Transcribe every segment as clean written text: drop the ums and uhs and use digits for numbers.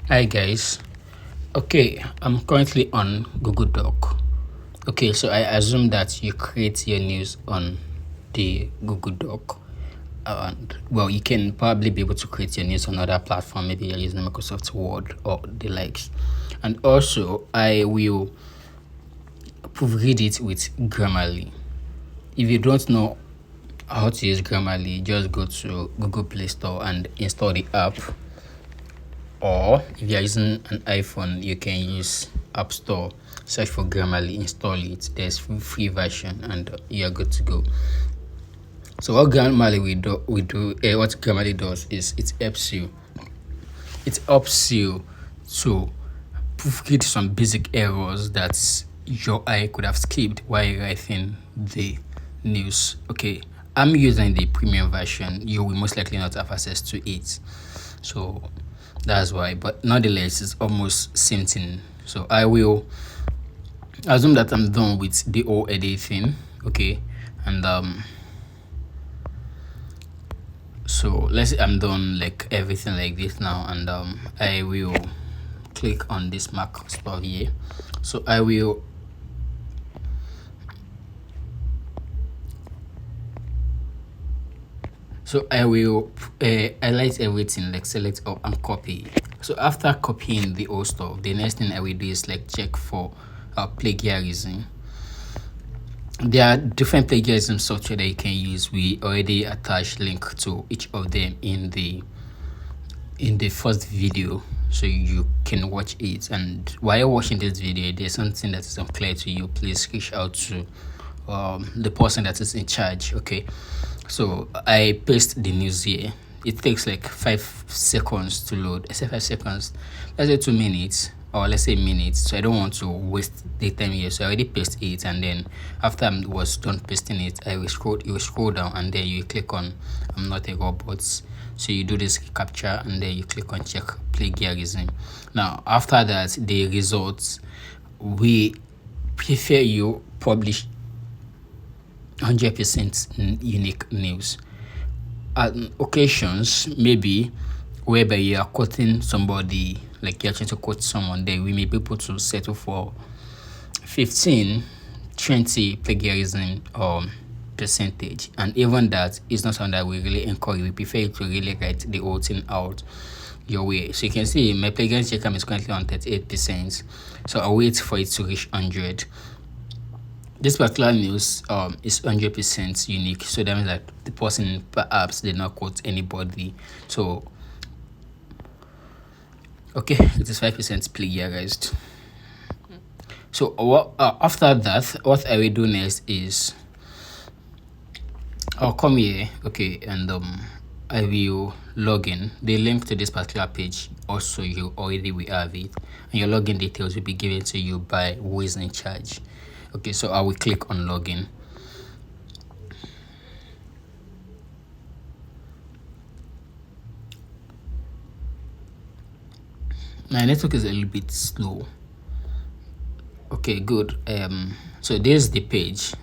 Hi guys. Okay, I'm currently on Google Doc. Okay, so I assume that you create your news on the Google Doc. And well, you can probably be able to create your news on other platform. Maybe you're using Microsoft Word or the likes. And also, I will proofread it with Grammarly. If you don't know how to use Grammarly, just go to Google Play Store and install the app. Or if you're using an iPhone, you can use App Store, search for Grammarly, install it. There's free version, and you're good to go. So what Grammarly does is it helps you to proofread some basic errors that your eye could have skipped while writing the news. Okay, I'm using the premium version. You will most likely not have access to it. So that's why. But nonetheless, it's almost same thing. So I will assume that I'm done with the whole editing. Okay. And so let's say I'm done like everything like this now, and I will click on this Mac stuff here. So I will highlight everything, like select up and copy. So after copying the old stuff, the next thing I will do is like check for plagiarism. There are different plagiarism software that you can use. We already attached link to each of them in the first video, so you can watch it. And while watching this video, there's something that is unclear to you, please reach out to the person that is in charge. Okay, so I paste the news here. It takes like 5 seconds to load. I say 5 seconds, let's say 2 minutes, or let's say minutes. So I don't want to waste the time here. So I already paste it, and then after I was done pasting it, you will scroll down, and then you click on I'm not a robot. So you do this capture, and then you click on check plagiarism. Now after that, the results, we prefer you publish 100% unique news. At occasions, maybe whereby you are quoting somebody, like you're trying to quote someone, then we may be able to settle for 15, 20 plagiarism percentage. And even that is not something that we really encourage. We prefer you to really write the whole thing out your way. So you can see my plagiarism check is currently on 38%. So I'll wait for it to reach 100. This particular news is 100% unique, so that means that the person perhaps did not quote anybody. So okay, it is 5% plagiarized. So after that, what I will do next is I'll come here, okay, and I will log in. The link to this particular page also you already will have it, and your login details will be given to you by who is in charge. Okay, so I will click on login. My network is a little bit slow. Okay, good. So this is the page.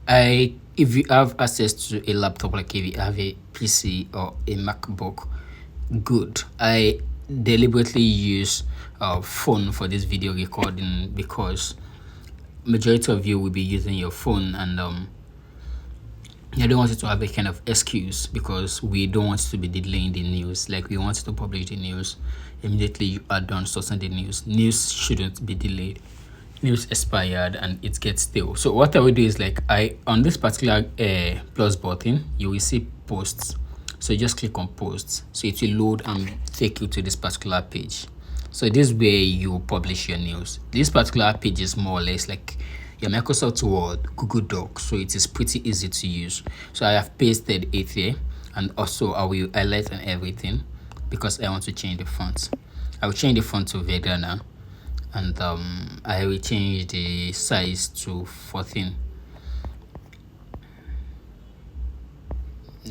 If you have access to a laptop, like if you have a PC or a MacBook, good. I deliberately use a phone for this video recording because majority of you will be using your phone, and I don't want it to have a kind of excuse, because we don't want to be delaying the news. Like, we want to publish the news immediately you are done sourcing the news. News shouldn't be delayed. News expired and it gets stale. So what I will do is, like, on this particular plus button, you will see posts. So you just click on posts. So it will load and take you to this particular page. So this is where you publish your news. This particular page is more or less like your Microsoft Word, Google Docs, so it is pretty easy to use. So I have pasted it here, and also I will highlight and everything because I want to change the font. I will change the font to Vegana, and I will change the size to 14.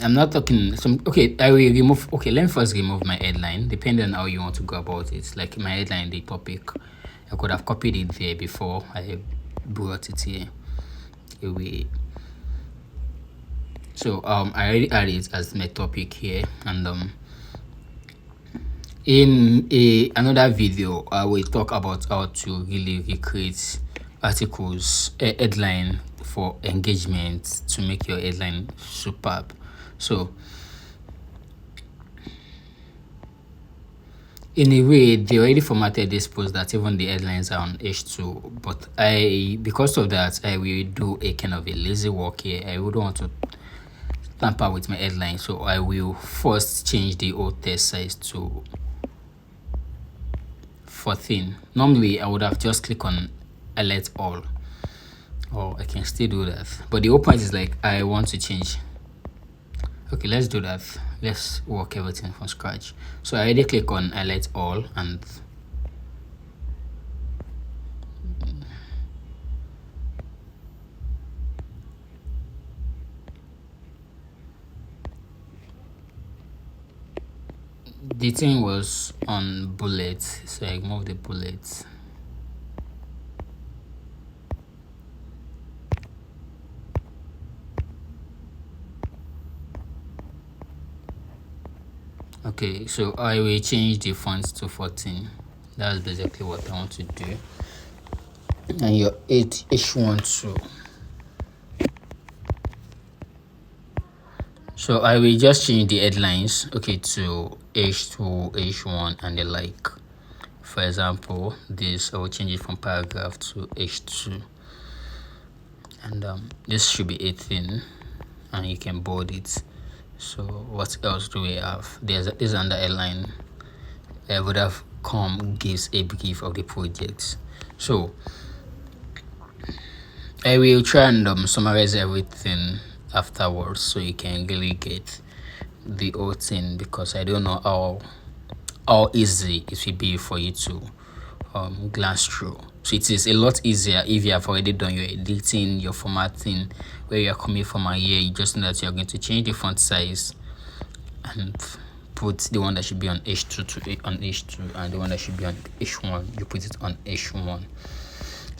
I'm not talking some. Okay, I will remove. Okay, let me first remove my headline, depending on how you want to go about it. Like my headline, the topic, I could have copied it there before I brought it here. Away. So I already added it as my topic here, and In another video, I will talk about how to really recreate articles, headline for engagement to make your headline superb. So in a way, they already formatted this post that even the headlines are on H2. But because of that, I will do a kind of a lazy work here. I wouldn't want to tamper with my headline, so I will first change the old text size to 14. Normally, I would have just clicked on highlight all, or I can still do that. But the whole point is like I want to change. Okay, let's do that. Let's work everything from scratch. So I already click on highlight all, and the thing was on bullets, so I moved the bullets. Okay, so I will change the fonts to 14. That's basically what I want to do. And your H1 too. So I will just change the headlines, okay, to H2, H1, and the like. For example, this I will change it from paragraph to H2, and this should be 18, and you can bold it. So what else do we have? There's under headline. Vodacom gives a brief of the project. So I will try and summarize everything afterwards, so you can really get the whole thing, because I don't know how easy it will be for you to glance through. So it is a lot easier if you have already done your editing, your formatting, where you are coming from, and here you just know that you are going to change the font size and put the one that should be on H2 on H2, and the one that should be on H1 you put it on H1.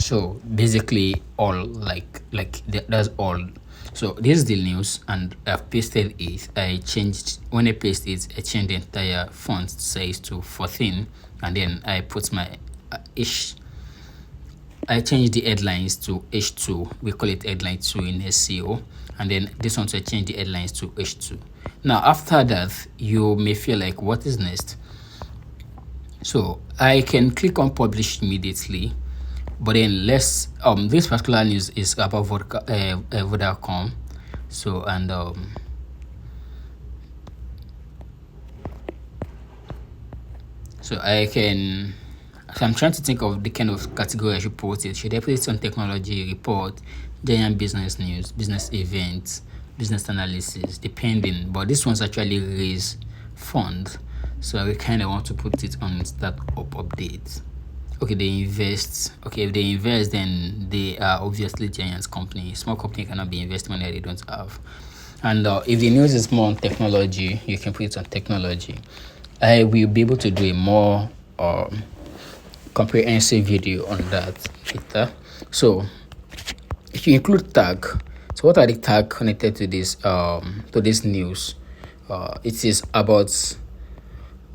So basically all that's all. So this is the news, and I've pasted it. When I paste it, I changed the entire font size to 14, and then I put my I changed the headlines to H2. We call it headline 2 in SEO. And then this one, so I changed the headlines to H2. Now, after that, you may feel like, what is next? So I can click on publish immediately. But then this particular news is about Vodacom. So, and so I'm trying to think of the kind of category I should put it. Should I put it on technology, report, giant business news, business events, business analysis, depending. But this one's actually raise fund. So I kind of want to put it on startup update. Okay, they invest. Okay, if they invest, then they are obviously giant company. Small company cannot be investing money they don't have. And if the news is more on technology, you can put it on technology. I will be able to do a more comprehensive video on that later. So if you include tag, so what are the tag connected to this news? It is about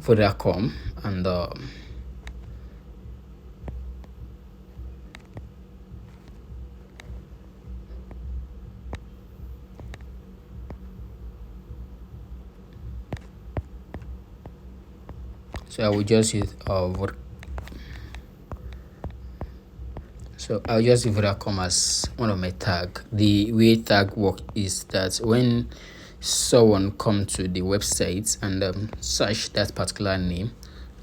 Vodacom, and so I will just use So I'll just leave Vodacom as one of my tag. The way tag work is that when someone come to the website and search that particular name,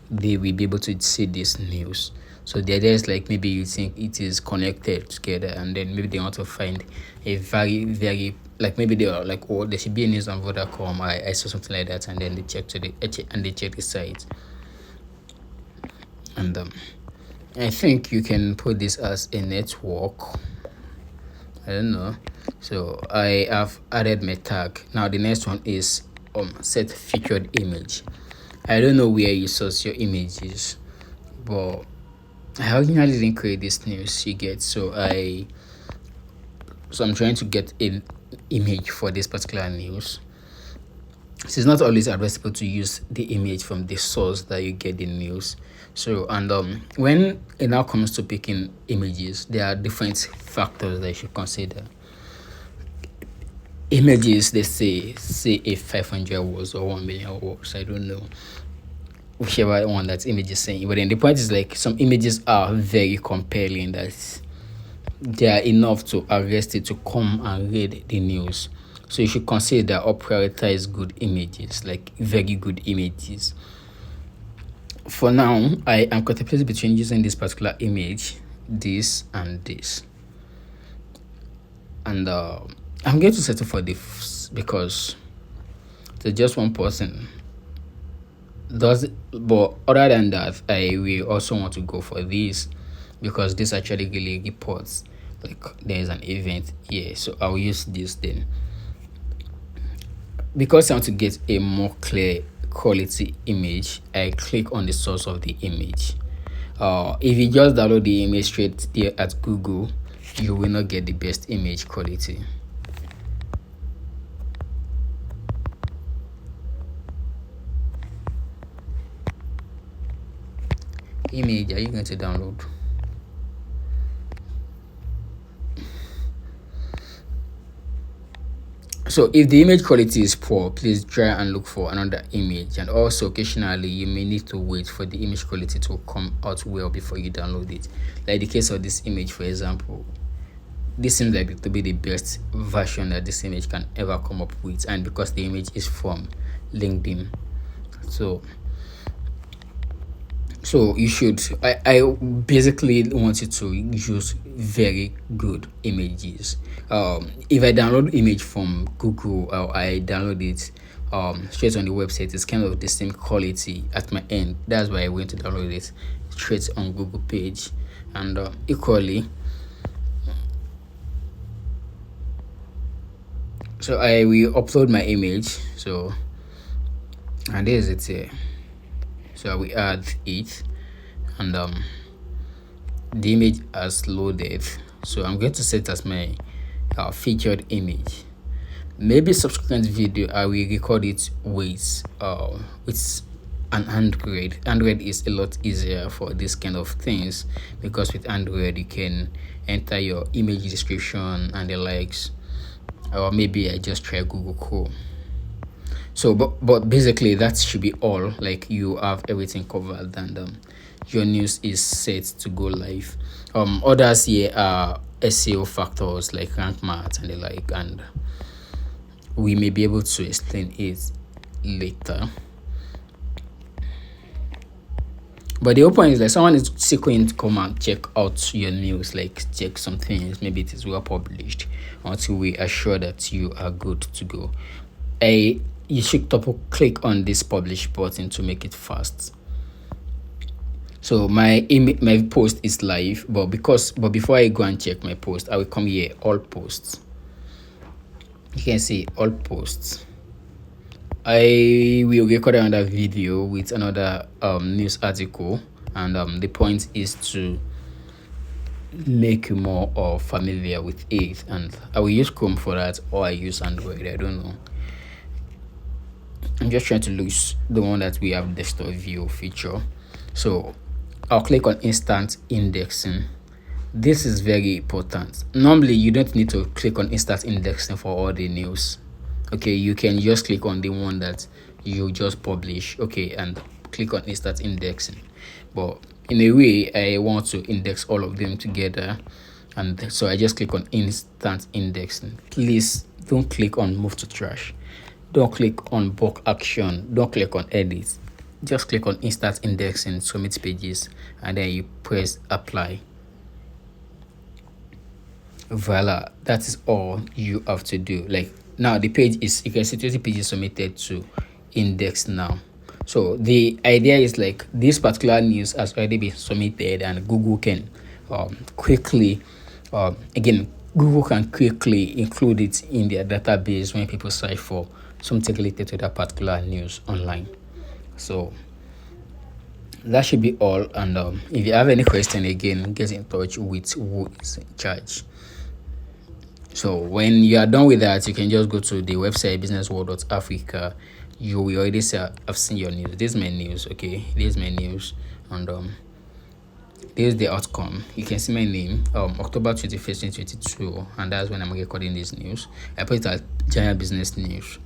they will be able to see this news. So the idea is like maybe you think it is connected together, and then maybe they want to find a very, very, like maybe they are like, oh, there should be a news on Vodacom. I saw something like that, and then they check the site. And I think you can put this as a network. I don't know. So I have added my tag. Now the next one is set featured image. I don't know where you source your images, but I originally didn't create this news, you get. So I'm trying to get an image for this particular news. So it's not always advisable to use the image from the source that you get the news. So, and when it now comes to picking images, there are different factors that you should consider. Images, they say a 500 words or 1 million words, I don't know whichever one that image is saying. But then the point is, like, some images are very compelling that they are enough to arrest it to come and read the news. So you should consider or prioritize good images, like very good images. For now, I am contemplating between using this particular image, this and this. And I'm going to settle for this because there's just one person does it, but other than that, I will also want to go for this because this actually really reports like there is an event here. So I'll use this then because I want to get a more clear quality image. I click on the source of the image. If you just download the image straight there at Google, you will not get the best image quality. Image, are you going to download? So if the image quality is poor, please try and look for another image. And also occasionally you may need to wait for the image quality to come out well before you download it. Like the case of this image, for example, this seems like to be the best version that this image can ever come up with, and because the image is from LinkedIn. So you should, I basically want you to use very good images. If I download image from Google or I download it straight on the website, it's kind of the same quality at my end. That's why I went to download it straight on Google page. And equally, so I will upload my image. So, and there's it here. So we add it, and the image has loaded. So I'm going to set as my featured image. Maybe subsequent video I will record it with an Android. Android is a lot easier for this kind of things because with Android you can enter your image description and the likes. Or maybe I just try Google Chrome. So but basically that should be all. Like, you have everything covered, and your news is set to go live. Others here are SEO factors like rank math and the like, and we may be able to explain it later. But the whole point is, like, someone is seeking to come and check out your news, like check some things, maybe it is well published, until we are sure that you are good to go. You should double click on this publish button to make it fast. So my post is live, but before I go and check my post, I will come here, all posts. You can see all posts. I will record another video with another news article, and the point is to make you more familiar with it. And I will use Chrome for that, or I use Android, I don't know. I'm just trying to lose the one that we have desktop view feature. So I'll click on instant indexing. This is very important. Normally you don't need to click on instant indexing for all the news. Okay, you can just click on the one that you just publish, okay, and click on instant indexing. But in a way, I want to index all of them together, and so I just click on instant indexing. Please don't click on move to trash. Don't click on bulk action. Don't click on edit. Just click on instant indexing, submit pages, and then you press apply. Voila, that is all you have to do. Like, now the page is, you can see 20 pages submitted to index now. So the idea is, like, this particular news has already been submitted, and Google can quickly Google can quickly include it in their database when people search for something related to that particular news online. So that should be all. And if you have any question, again, get in touch with who is in charge. So when you are done with that, you can just go to the website businessworld.africa you will already say, I've seen your news. This is my news, okay? This is my news. And this is the outcome. You can see my name, October 21st, 2022, and that's when I'm recording this news. I put it at Giant Business News.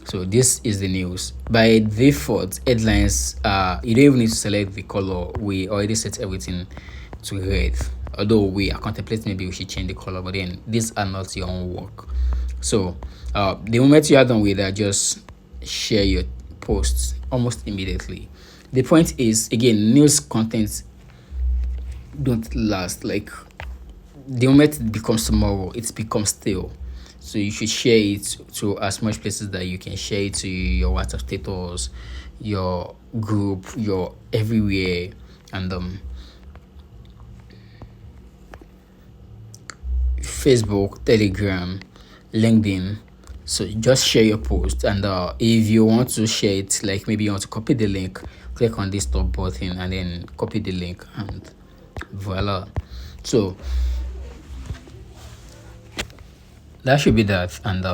So this is the news. By default, headlines, you don't even need to select the color. We already set everything to red. Although we are contemplating maybe we should change the color, but then these are not your own work. So the moment you are done with that, just share your posts almost immediately. The point is, again, news content don't last. Like, the moment it becomes tomorrow, it becomes stale. So you should share it to as much places that you can. Share it to your WhatsApp status, your group, your everywhere, and Facebook, Telegram, LinkedIn. So just share your post, and if you want to share it, like maybe you want to copy the link, click on this top button and then copy the link, and voila. So that should be that, and